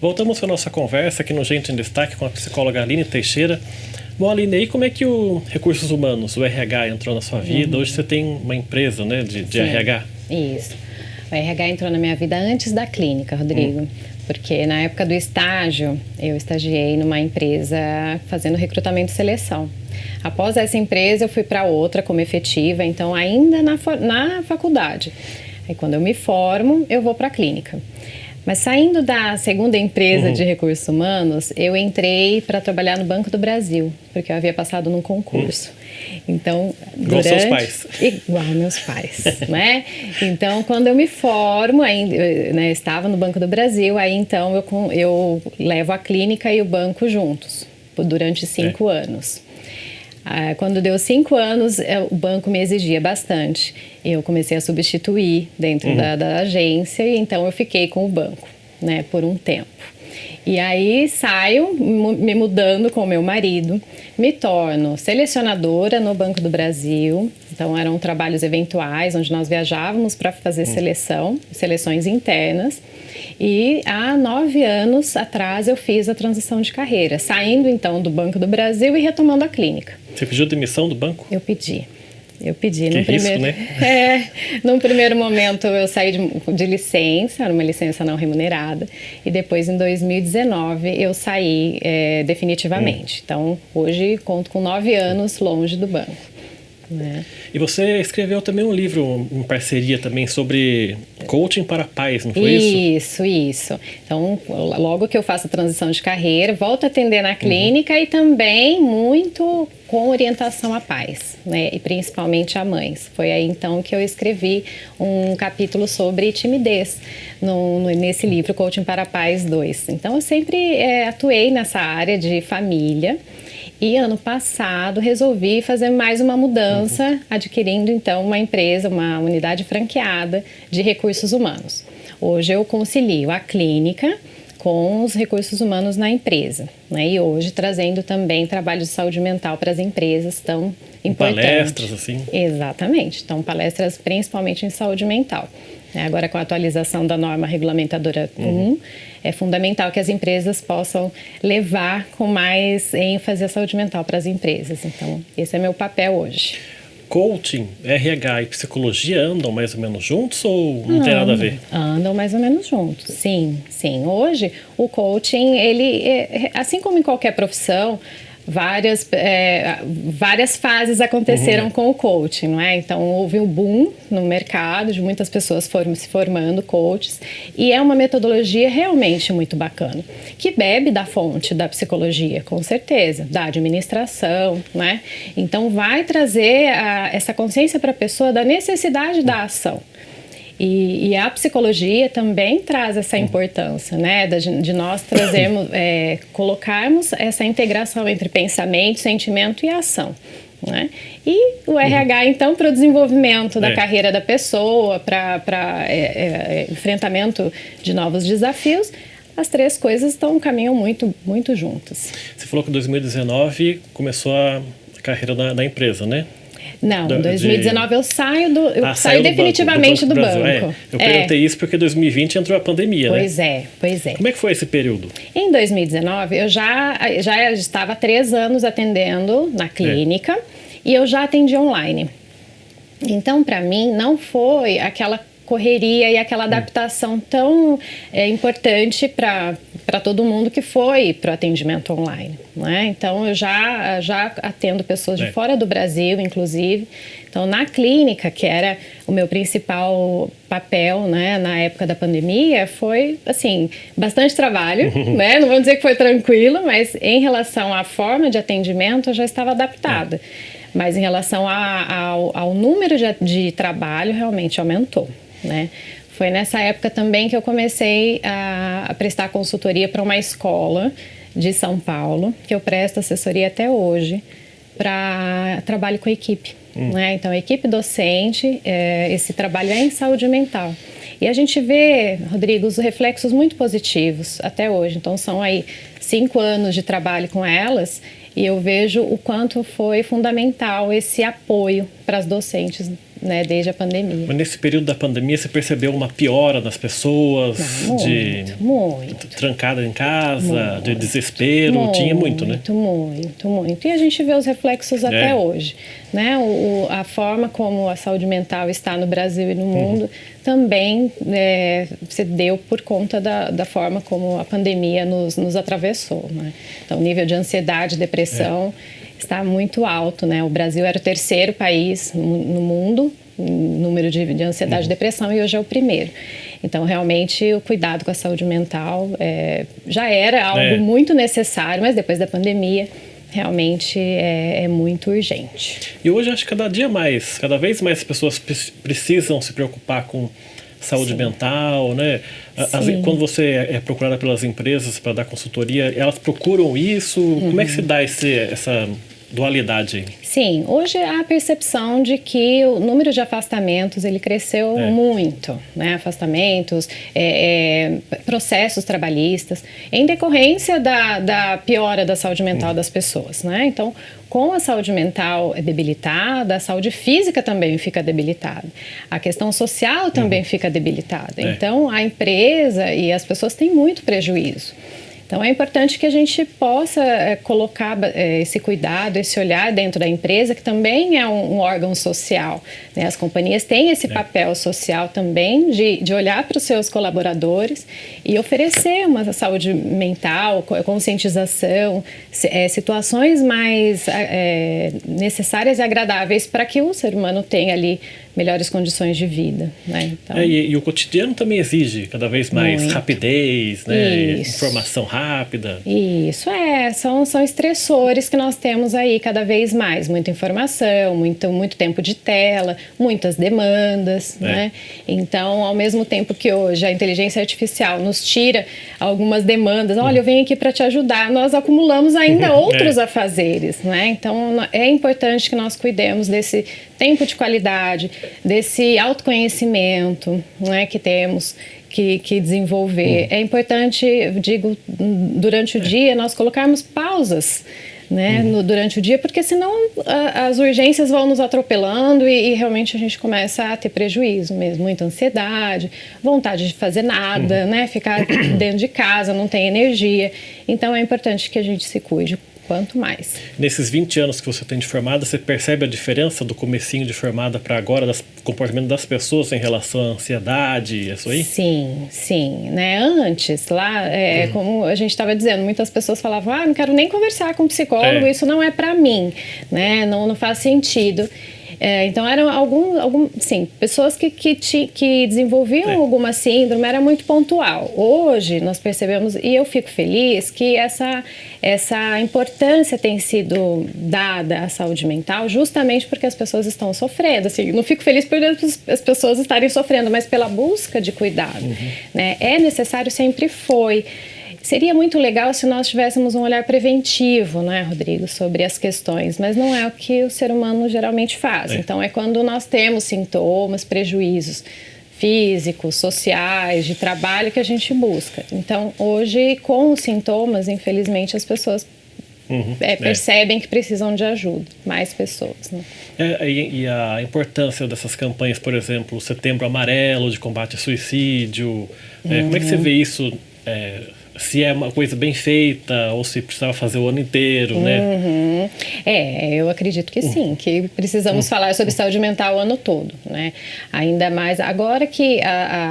Voltamos para a nossa conversa aqui no Gente em Destaque com a psicóloga Aline Teixeira. Bom, Aline, e como é que o Recursos Humanos, o RH, entrou na sua vida? Hoje você tem uma empresa, né, de RH. Isso. O RH entrou na minha vida antes da clínica, Rodrigo. Porque na época do estágio, eu estagiei numa empresa fazendo recrutamento e seleção. Após essa empresa, eu fui para outra como efetiva, então ainda na faculdade. Aí quando eu me formo, eu vou para a clínica. Mas saindo da segunda empresa de recursos humanos, eu entrei para trabalhar no Banco do Brasil, porque eu havia passado num concurso. Então, igual seus pais. Igual meus pais, né? Então, quando eu me formo, ainda, né, estava no Banco do Brasil, aí então eu levo a clínica e o banco juntos, durante 5 anos. Quando deu 5 anos, o banco me exigia bastante. Eu comecei a substituir dentro da agência, e então eu fiquei com o banco, né, por um tempo. E aí saio me mudando com o meu marido, me torno selecionadora no Banco do Brasil. Então eram trabalhos eventuais, onde nós viajávamos para fazer seleções internas. E há 9 anos atrás eu fiz a transição de carreira, saindo então do Banco do Brasil e retomando a clínica. Você pediu demissão do banco? Eu pedi. Que risco, né? Num primeiro momento eu saí de licença, era uma licença não remunerada, e depois em 2019 eu saí definitivamente. Então hoje conto com 9 anos longe do banco. Né? E você escreveu também um livro em parceria também sobre coaching para pais, não foi isso? Isso. Então, logo que eu faço a transição de carreira, volto a atender na clínica e também muito com orientação a pais, né? E principalmente a mães. Foi aí então que eu escrevi um capítulo sobre timidez nesse livro Coaching para Pais 2. Então, eu sempre atuei nessa área de família. E ano passado resolvi fazer mais uma mudança, adquirindo então uma empresa, uma unidade franqueada de recursos humanos. Hoje eu concilio a clínica com os recursos humanos na empresa, né? E hoje trazendo também trabalho de saúde mental para as empresas tão importantes. Palestras, assim? Exatamente. Então, palestras principalmente em saúde mental. Agora, com a atualização da norma regulamentadora 1, é fundamental que as empresas possam levar com mais ênfase a saúde mental para as empresas. Então, esse é meu papel hoje. Coaching, RH e psicologia andam mais ou menos juntos ou não tem nada a ver? Andam mais ou menos juntos, sim. Hoje, o coaching, ele, assim como em qualquer profissão, várias fases aconteceram com o coaching, não é? Então, houve um boom no mercado de muitas pessoas se formando coaches, e é uma metodologia realmente muito bacana, que bebe da fonte da psicologia, com certeza, da administração, né? Então, vai trazer essa consciência para a pessoa da necessidade da ação. E a psicologia também traz essa importância, né, de nós trazermos, colocarmos essa integração entre pensamento, sentimento e ação. Né? E o RH, então, para o desenvolvimento da carreira da pessoa, para enfrentamento de novos desafios, as 3 coisas caminham muito, muito juntas. Você falou que em 2019 começou a carreira da empresa, né? Não, em 2019 eu saio definitivamente do banco. Eu perguntei isso porque em 2020 entrou a pandemia, pois né? Pois é. Como é que foi esse período? Em 2019, eu já estava há 3 anos atendendo na clínica e eu já atendi online. Então, para mim, não foi aquela correria e aquela adaptação tão importante para todo mundo que foi para o atendimento online, né? Então, eu já atendo pessoas de fora do Brasil, inclusive. Então, na clínica, que era o meu principal papel, né, na época da pandemia, foi, assim, bastante trabalho, né? Não vou dizer que foi tranquilo, mas em relação à forma de atendimento, eu já estava adaptada. Mas em relação ao número de trabalho, realmente aumentou. Né? Foi nessa época também que eu comecei a prestar consultoria para uma escola de São Paulo, que eu presto assessoria até hoje, para trabalho com equipe. Né? Então, equipe docente, esse trabalho é em saúde mental. E a gente vê, Rodrigo, os reflexos muito positivos até hoje. Então, são aí 5 anos de trabalho com elas, e eu vejo o quanto foi fundamental esse apoio para as docentes né, desde a pandemia. Mas nesse período da pandemia, você percebeu uma piora das pessoas? Muito. Trancada em casa, de desespero? Tinha muito, né? Muito. E a gente vê os reflexos até hoje. Né? A forma como a saúde mental está no Brasil e no mundo também se deu por conta da forma como a pandemia nos atravessou. Né? Então, o nível de ansiedade, depressão está muito alto. Né? O Brasil era o terceiro país no mundo em número de ansiedade e depressão, e hoje é o primeiro. Então, realmente, o cuidado com a saúde mental já era algo muito necessário, mas depois da pandemia, realmente é muito urgente. E hoje, acho que cada vez mais pessoas precisam se preocupar com saúde mental, né? Quando você é procurada pelas empresas para dar consultoria, elas procuram isso? Como é que se dá essa dualidade? Sim, hoje há a percepção de que o número de afastamentos ele cresceu muito, né? Afastamentos, processos trabalhistas, em decorrência da piora da saúde mental das pessoas, né? Então, com a saúde mental debilitada, a saúde física também fica debilitada. A questão social também fica debilitada. Então, a empresa e as pessoas têm muito prejuízo. Então, é importante que a gente possa colocar esse cuidado, esse olhar dentro da empresa, que também é um órgão social. Né? As companhias têm esse papel social também de olhar para os seus colaboradores e oferecer uma saúde mental, conscientização, situações mais necessárias e agradáveis para que o ser humano tenha ali melhores condições de vida. Né? Então, e o cotidiano também exige cada vez mais rapidez, né? Informação rápida. Isso, são estressores que nós temos aí cada vez mais. Muita informação, muito tempo de tela, muitas demandas. Né? Então, ao mesmo tempo que hoje a inteligência artificial nos tira algumas demandas, olha, eu venho aqui para te ajudar, nós acumulamos ainda outros afazeres. Né? Então, é importante que nós cuidemos desse tempo de qualidade, desse autoconhecimento, né, que temos que desenvolver. É importante, eu digo, durante o dia, nós colocarmos pausas, né, durante o dia, porque senão as urgências vão nos atropelando e realmente a gente começa a ter prejuízo mesmo, muita ansiedade, vontade de fazer nada, né, ficar dentro de casa, não tem energia. Então é importante que a gente se cuide quanto mais. Nesses 20 anos que você tem de formada, você percebe a diferença do comecinho de formada para agora, do comportamento das pessoas em relação à ansiedade, isso aí? Sim. Né? Antes, lá, como a gente estava dizendo, muitas pessoas falavam, não quero nem conversar com um psicólogo, isso não é para mim, né? Não faz sentido. Então, eram pessoas que desenvolviam alguma síndrome, era muito pontual. Hoje, nós percebemos, e eu fico feliz, que essa importância tem sido dada à saúde mental justamente porque as pessoas estão sofrendo. Assim, não fico feliz por as pessoas estarem sofrendo, mas pela busca de cuidado. Né? É necessário, sempre foi. Seria muito legal se nós tivéssemos um olhar preventivo, né, Rodrigo, sobre as questões, mas não é o que o ser humano geralmente faz. Então, é quando nós temos sintomas, prejuízos físicos, sociais, de trabalho que a gente busca. Então, hoje, com os sintomas, infelizmente, as pessoas percebem que precisam de ajuda, mais pessoas. Né? E a importância dessas campanhas, por exemplo, o Setembro Amarelo de combate ao suicídio, como é que você vê isso? Se é uma coisa bem feita ou se precisava fazer o ano inteiro, né? Eu acredito que sim, que precisamos falar sobre saúde mental o ano todo, né? Ainda mais agora que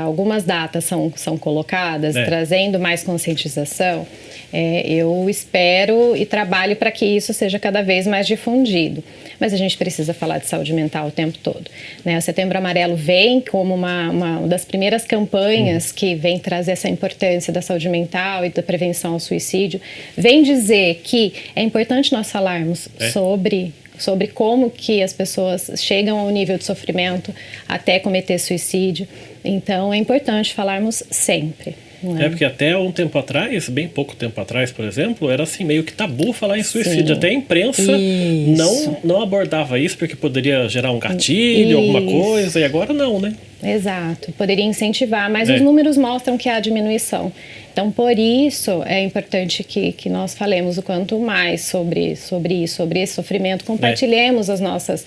algumas datas são colocadas, trazendo mais conscientização, eu espero e trabalho para que isso seja cada vez mais difundido. Mas a gente precisa falar de saúde mental o tempo todo. Né? O Setembro Amarelo vem como uma das primeiras campanhas que vem trazer essa importância da saúde mental e da prevenção ao suicídio. Vem dizer que é importante nós falarmos sobre como que as pessoas chegam ao nível de sofrimento até cometer suicídio. Então, é importante falarmos sempre. Porque até um tempo atrás, bem pouco tempo atrás, por exemplo, era assim meio que tabu falar em suicídio. Até a imprensa não abordava isso porque poderia gerar um gatilho, alguma coisa, e agora não, né? Exato, poderia incentivar, mas os números mostram que há diminuição Então, por isso, é importante que nós falemos o quanto mais sobre isso, sobre esse sofrimento, compartilhemos as nossas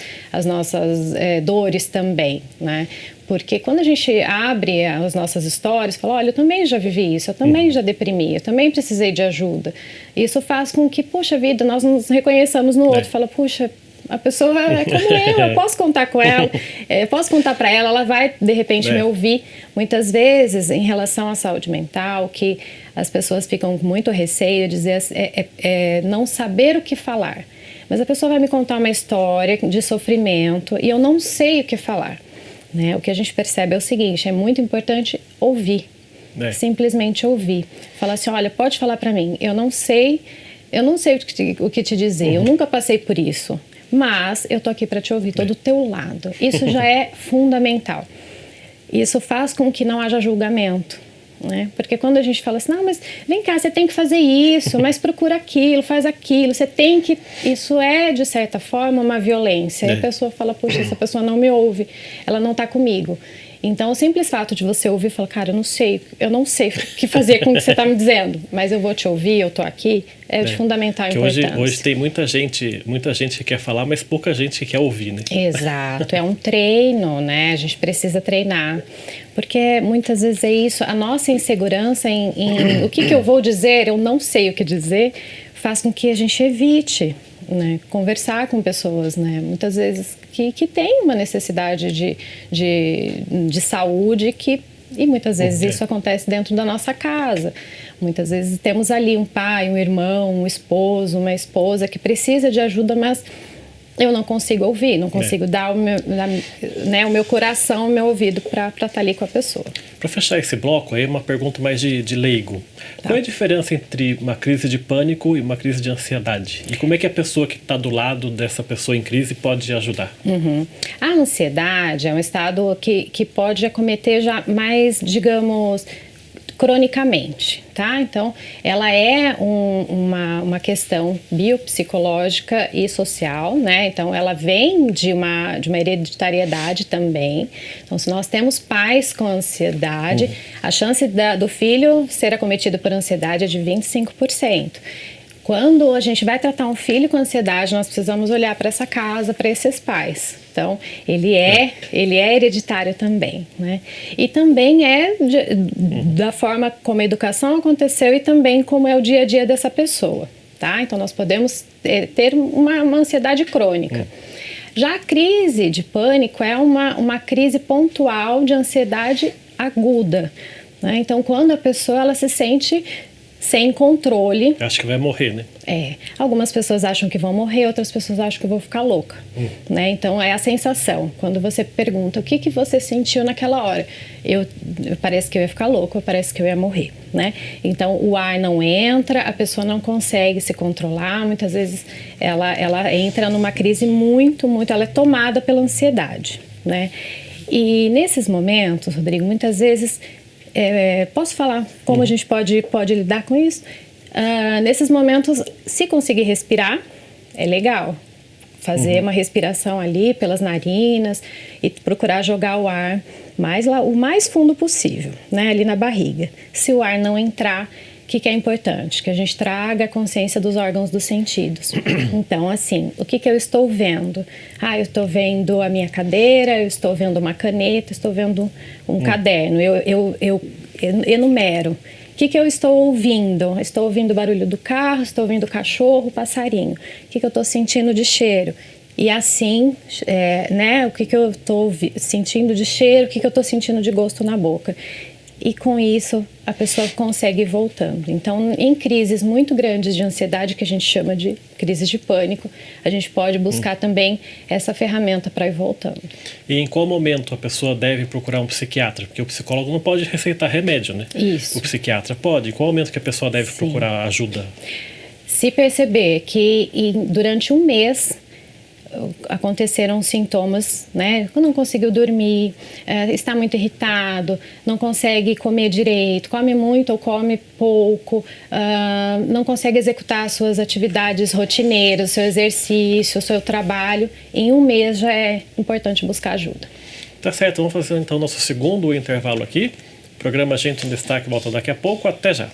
dores também, né? Porque quando a gente abre as nossas histórias, fala, olha, eu também já vivi isso, eu também já deprimi, eu também precisei de ajuda. Isso faz com que, puxa vida, nós nos reconheçamos no outro. Fala, puxa, a pessoa é como eu posso contar com ela, eu posso contar para ela, ela vai, de repente, me ouvir. Muitas vezes, em relação à saúde mental, que as pessoas ficam com muito receio de dizer, não saber o que falar. Mas a pessoa vai me contar uma história de sofrimento e eu não sei o que falar. Né? O que a gente percebe é o seguinte, é muito importante ouvir, simplesmente ouvir. Falar assim, olha, pode falar para mim, eu não sei o que te dizer, eu nunca passei por isso, mas eu tô aqui para te ouvir, tô do teu lado. Isso já é fundamental. Isso faz com que não haja julgamento. Né? Porque quando a gente fala assim, não, mas vem cá, você tem que fazer isso, mas procura aquilo, faz aquilo, você tem que... Isso é, de certa forma, uma violência. E a pessoa fala, poxa, essa pessoa não me ouve, ela não está comigo. Então, o simples fato de você ouvir e falar, cara, eu não sei o que fazer com o que você está me dizendo, mas eu vou te ouvir, eu estou aqui, é de fundamental importância. Hoje tem muita gente que quer falar, mas pouca gente que quer ouvir, né? Exato, é um treino, né? A gente precisa treinar, porque muitas vezes é isso, a nossa insegurança em o que eu vou dizer, eu não sei o que dizer, faz com que a gente evite, né, conversar com pessoas, né, muitas vezes que tem uma necessidade de saúde e muitas vezes isso acontece dentro da nossa casa. Muitas vezes temos ali um pai, um irmão, um esposo, uma esposa que precisa de ajuda, mas eu não consigo ouvir, não consigo dar o meu coração, o meu ouvido para estar ali com a pessoa. Para fechar esse bloco, aí uma pergunta mais de leigo. Qual é a diferença entre uma crise de pânico e uma crise de ansiedade? E como é que a pessoa que está do lado dessa pessoa em crise pode ajudar? A ansiedade é um estado que pode acometer já mais, digamos, cronicamente, tá? Então, ela é uma questão biopsicológica e social, né? Então, ela vem de uma hereditariedade também. Então, se nós temos pais com ansiedade, a chance do filho ser acometido por ansiedade é de 25%. Quando a gente vai tratar um filho com ansiedade, nós precisamos olhar para essa casa, para esses pais. Então, ele é hereditário também, né? E também da forma como a educação aconteceu e também como é o dia a dia dessa pessoa, tá? Então, nós podemos ter uma ansiedade crônica. Já a crise de pânico é uma crise pontual de ansiedade aguda, né? Então, quando a pessoa ela se sente sem controle. Acho que vai morrer, né? Algumas pessoas acham que vão morrer, outras pessoas acham que vão ficar louca, né? Então é a sensação. Quando você pergunta o que você sentiu naquela hora, parece que eu ia ficar louca, parece que eu ia morrer, né? Então o ar não entra, a pessoa não consegue se controlar, muitas vezes ela entra numa crise muito, ela é tomada pela ansiedade, né? E nesses momentos, Rodrigo, muitas vezes posso falar como a gente pode lidar com isso? Nesses momentos, se conseguir respirar, é legal. Fazer uma respiração ali pelas narinas e procurar jogar o ar o mais fundo possível, né, ali na barriga. Se o ar não entrar, o que é importante? Que a gente traga a consciência dos órgãos dos sentidos. Então, assim, o que eu estou vendo? Eu estou vendo a minha cadeira, eu estou vendo uma caneta, estou vendo um caderno. Eu enumero. O que eu estou ouvindo? Estou ouvindo o barulho do carro, estou ouvindo o cachorro, o passarinho. O que eu estou sentindo de cheiro? E assim, né? O que eu estou sentindo de cheiro, o que eu estou sentindo de gosto na boca. E com isso, a pessoa consegue ir voltando. Então, em crises muito grandes de ansiedade, que a gente chama de crises de pânico, a gente pode buscar também essa ferramenta para ir voltando. E em qual momento a pessoa deve procurar um psiquiatra? Porque o psicólogo não pode receitar remédio, né? Isso. O psiquiatra pode. Em qual momento que a pessoa deve procurar ajuda? Se perceber que durante um mês aconteceram sintomas, né? Não conseguiu dormir, está muito irritado, não consegue comer direito, come muito ou come pouco, não consegue executar suas atividades rotineiras, seu exercício, seu trabalho. Em um mês já é importante buscar ajuda. Tá certo, vamos fazer então nosso segundo intervalo aqui. Programa Gente em Destaque volta daqui a pouco. Até já.